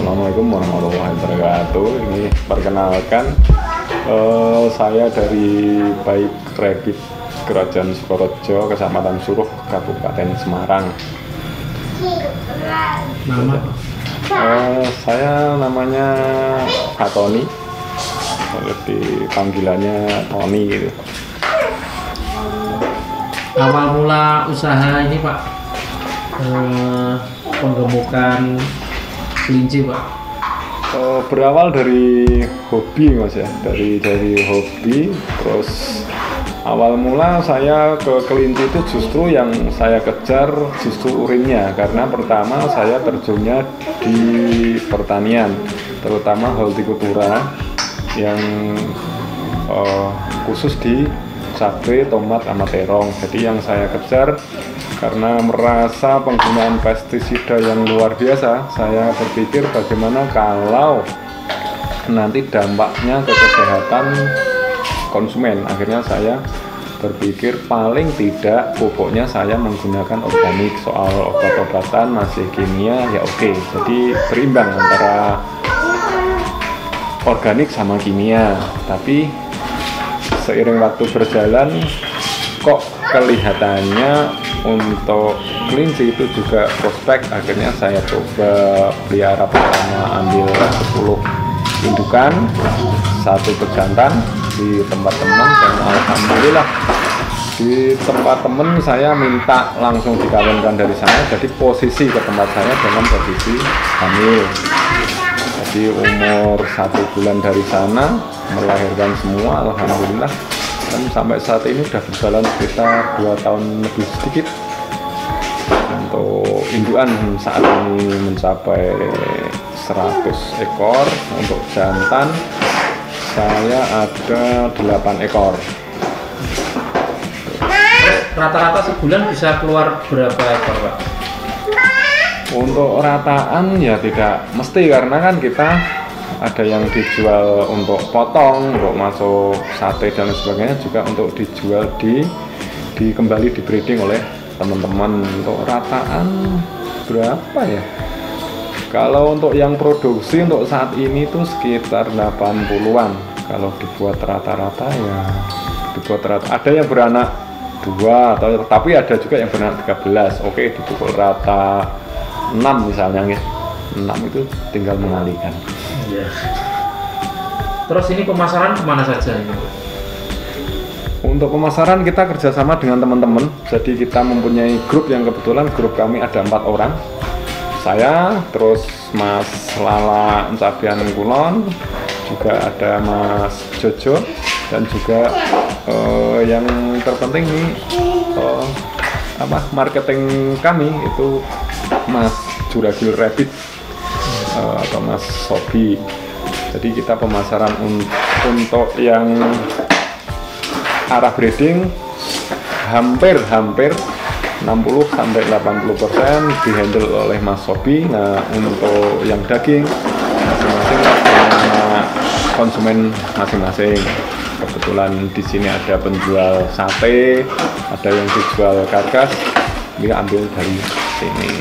Assalamualaikum warahmatullahi wabarakatuh. Ini perkenalkan, saya dari Baik Rabbit Kerajaan Sukorejo, Kecamatan Suruh, Kabupaten Semarang. Nama? Saya namanya Pak Tony, jadi panggilannya Tony gitu. Awal mula usaha ini Pak, penggemukan kelinci Pak. Berawal dari hobi Mas ya, dari hobi. Terus awal mula saya ke kelinci itu justru yang saya kejar justru urinnya, karena pertama saya terjunnya di pertanian, terutama hortikultura yang khusus di cabai, tomat, sama terong. Jadi yang saya kejar, karena merasa penggunaan pestisida yang luar biasa, saya berpikir bagaimana kalau nanti dampaknya ke kesehatan konsumen. Akhirnya saya berpikir paling tidak pupuknya saya menggunakan organik. Soal obat-obatan masih kimia ya oke. Jadi berimbang antara organik sama kimia. Tapi seiring waktu berjalan kok kelihatannya untuk kelinci itu juga prospek. Akhirnya saya coba pelihara, pertama ambil 10 indukan, 1 bejantan di tempat teman, dan alhamdulillah di tempat teman saya minta langsung dikawinkan dari sana. Jadi posisi ke tempat saya dengan posisi hamil. Jadi umur 1 bulan dari sana melahirkan semua, alhamdulillah. Dan sampai saat ini sudah berjalan sekitar 2 tahun lebih sedikit. Untuk indukan saat ini mencapai 100 ekor. Untuk jantan saya ada 8 ekor. Rata-rata sebulan bisa keluar berapa ekor Pak? Untuk rataan ya tidak mesti, karena kan kita ada yang dijual untuk potong, untuk masuk sate dan sebagainya, juga untuk dijual kembali di breeding oleh teman-teman. Untuk rataan berapa ya? Kalau untuk yang produksi untuk saat ini tuh sekitar 80-an. Kalau dibuat rata-rata ya dibuat rata. Ada yang beranak 2 atau, tapi ada juga yang beranak 13. Oke, dipukul rata 6 misalnya ya. 6 itu tinggal mengalihkan. Iya. Terus ini pemasaran kemana saja ini? Untuk pemasaran kita kerjasama dengan teman-teman. Jadi kita mempunyai grup yang kebetulan grup kami ada 4 orang. Saya, terus Mas Lala Cabian Kulon, juga ada Mas Jojo, dan juga yang terpenting nih marketing kami itu Mas Juragil Rabbit atau Mas Sobi. Jadi kita pemasaran untuk yang arah breeding hampir 60-80% dihandle oleh Mas Sobi. Nah, untuk yang daging masing-masing punya konsumen masing-masing. Kebetulan di sini ada penjual sate, ada yang dijual karkas, dia ambil dari sini.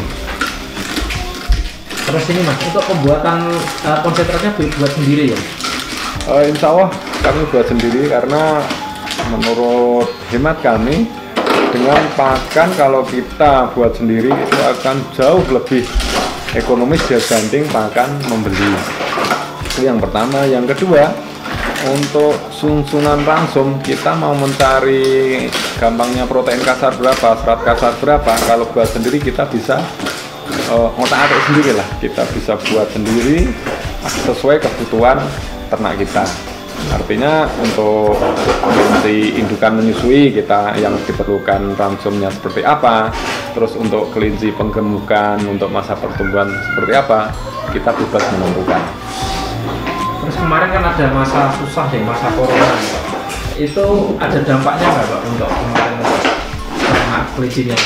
Terus ini Mas, untuk pembuatan konsentratnya buat sendiri ya? Insya Allah kami buat sendiri, karena menurut hemat kami dengan pakan kalau kita buat sendiri itu akan jauh lebih ekonomis dibanding pakan membeli. Itu yang pertama. Yang kedua, untuk susunan ransum kita mau mencari gampangnya protein kasar berapa, serat kasar berapa. Kalau buat sendiri kita bisa ngotak-atik sendiri lah, kita bisa buat sendiri sesuai kebutuhan ternak kita. Artinya untuk kelinci indukan menyusui kita yang diperlukan ransumnya seperti apa, terus untuk kelinci penggemukan untuk masa pertumbuhan seperti apa, kita bebas menentukan. Terus kemarin kan ada masa susah deh, masa corona Pak. Itu ada dampaknya nggak Pak untuk kemarin ternak kelincinya?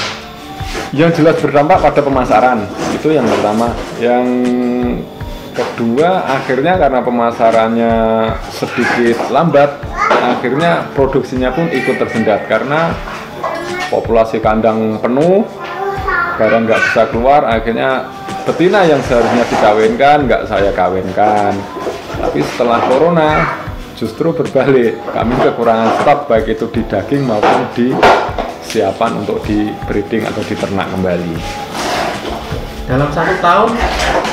Yang jelas berdampak pada pemasaran, itu yang pertama. Yang kedua, akhirnya karena pemasarannya sedikit lambat, akhirnya produksinya pun ikut tersendat karena populasi kandang penuh, barang nggak bisa keluar. Akhirnya betina yang seharusnya dikawinkan nggak saya kawinkan. Tapi setelah corona justru berbalik, kami kekurangan stok baik itu di daging maupun di siapan untuk di breeding atau diternak kembali. Dalam 1 tahun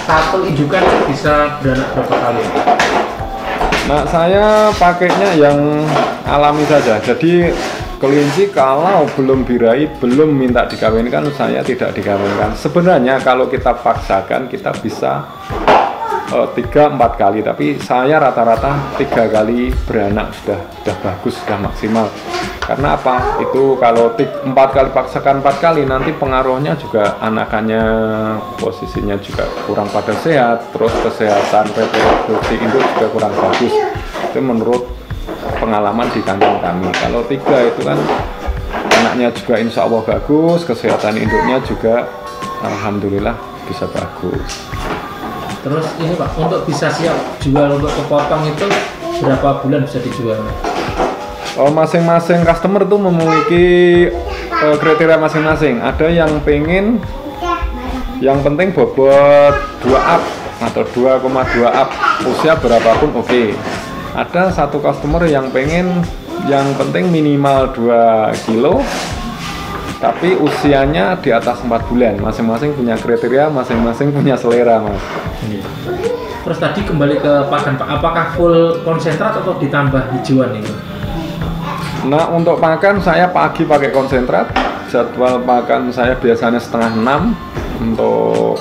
satu indukan bisa beranak berapa kali? Nah, saya pakainya yang alami saja. Jadi kelinci kalau belum birahi, belum minta dikawinkan, saya tidak dikawinkan. Sebenarnya kalau kita paksakan kita bisa 3-4 kali, tapi saya rata-rata 3 kali beranak sudah bagus, sudah maksimal. Karena apa? Itu kalau 4 kali paksakan 4 kali nanti pengaruhnya juga anakannya posisinya juga kurang pada sehat, terus kesehatan reproduksi induk juga kurang bagus. Itu menurut pengalaman di kandang kami. Kalau 3 itu kan anaknya juga insya Allah bagus, kesehatan induknya juga alhamdulillah bisa bagus. Terus ini Pak, untuk bisa siap jual untuk kepotong itu berapa bulan bisa dijual? Masing-masing customer tuh memiliki kriteria masing-masing. Ada yang pengen, yang penting bobot 2 up atau 2,2 up, usia berapapun oke. Ada satu customer yang pengen, yang penting minimal 2 kilo, tapi usianya di atas 4 bulan. Masing-masing punya kriteria, masing-masing punya selera, Mas. Terus tadi kembali ke pakan Pak, apakah full konsentrat atau ditambah hijauan itu? Nah, untuk pakan saya pagi pakai konsentrat. Jadwal pakan saya biasanya setengah 6 untuk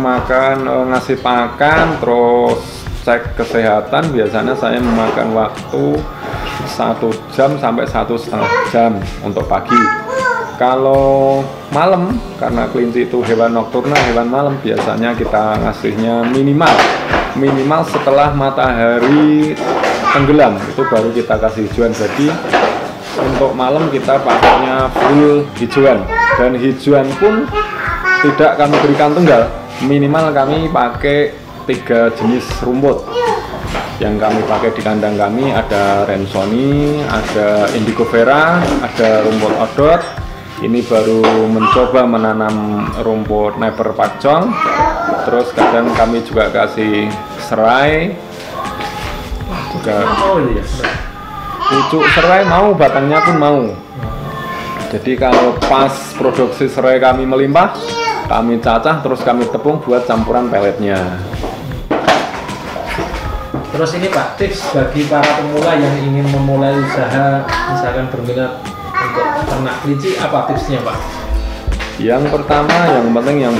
makan, ngasih pakan, terus cek kesehatan. Biasanya saya memakan waktu 1 jam sampai 1,5 jam untuk pagi. Kalau malam, karena kelinci itu hewan nokturnal, hewan malam, biasanya kita ngasihnya minimal setelah matahari tenggelam, itu baru kita kasih hijauan. Jadi untuk malam kita pakainya full hijauan, dan hijauan pun tidak kami berikan tunggal, minimal kami pakai 3 jenis rumput. Yang kami pakai di kandang kami ada Rensoni, ada Indigo Vera, ada rumput odot. Ini baru mencoba menanam rumput Neighbor Pakcong. Terus kadang kami juga kasih serai. Juga pucuk serai mau, batangnya pun mau. Jadi kalau pas produksi serai kami melimpah, kami cacah terus kami tepung buat campuran peletnya. Terus ini Pak, tips bagi para pemula yang ingin memulai usaha, misalkan berminat untuk ternak kelinci, apa tipsnya Pak? Yang pertama, yang penting yang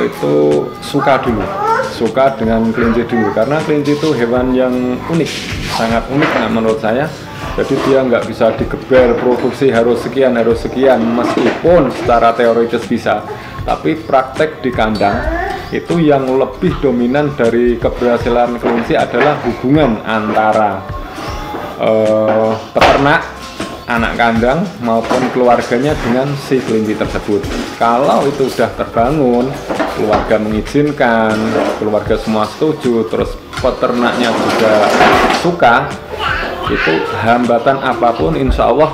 itu suka dulu, suka dengan kelinci dulu, karena kelinci itu hewan yang unik, sangat unik menurut saya. Jadi dia nggak bisa digeber produksi harus sekian, meskipun secara teoritis bisa, tapi praktek di kandang itu yang lebih dominan dari keberhasilan kelinci adalah hubungan antara peternak, anak kandang maupun keluarganya dengan si kelinci tersebut. Kalau itu sudah terbangun, keluarga mengizinkan, keluarga semua setuju, terus peternaknya juga suka, itu hambatan apapun insya Allah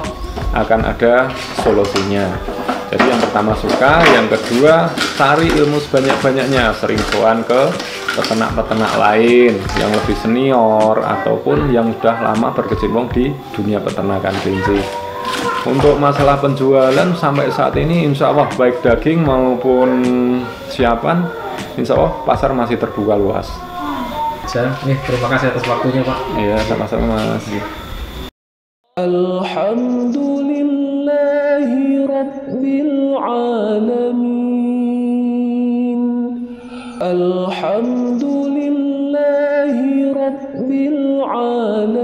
akan ada solusinya. Jadi yang pertama suka, yang kedua cari ilmu sebanyak-banyaknya, sering sowan ke peternak-peternak lain yang lebih senior ataupun yang sudah lama berkecimpung di dunia peternakan kelinci. Untuk masalah penjualan sampai saat ini insya Allah baik daging maupun siapan, insya Allah pasar masih terbuka luas. Terima kasih atas waktunya Pak. Iya, sama-sama Mas. Alhamdulillahi Rabbil Alamin. Alhamdulillahi Rabbil Alamin.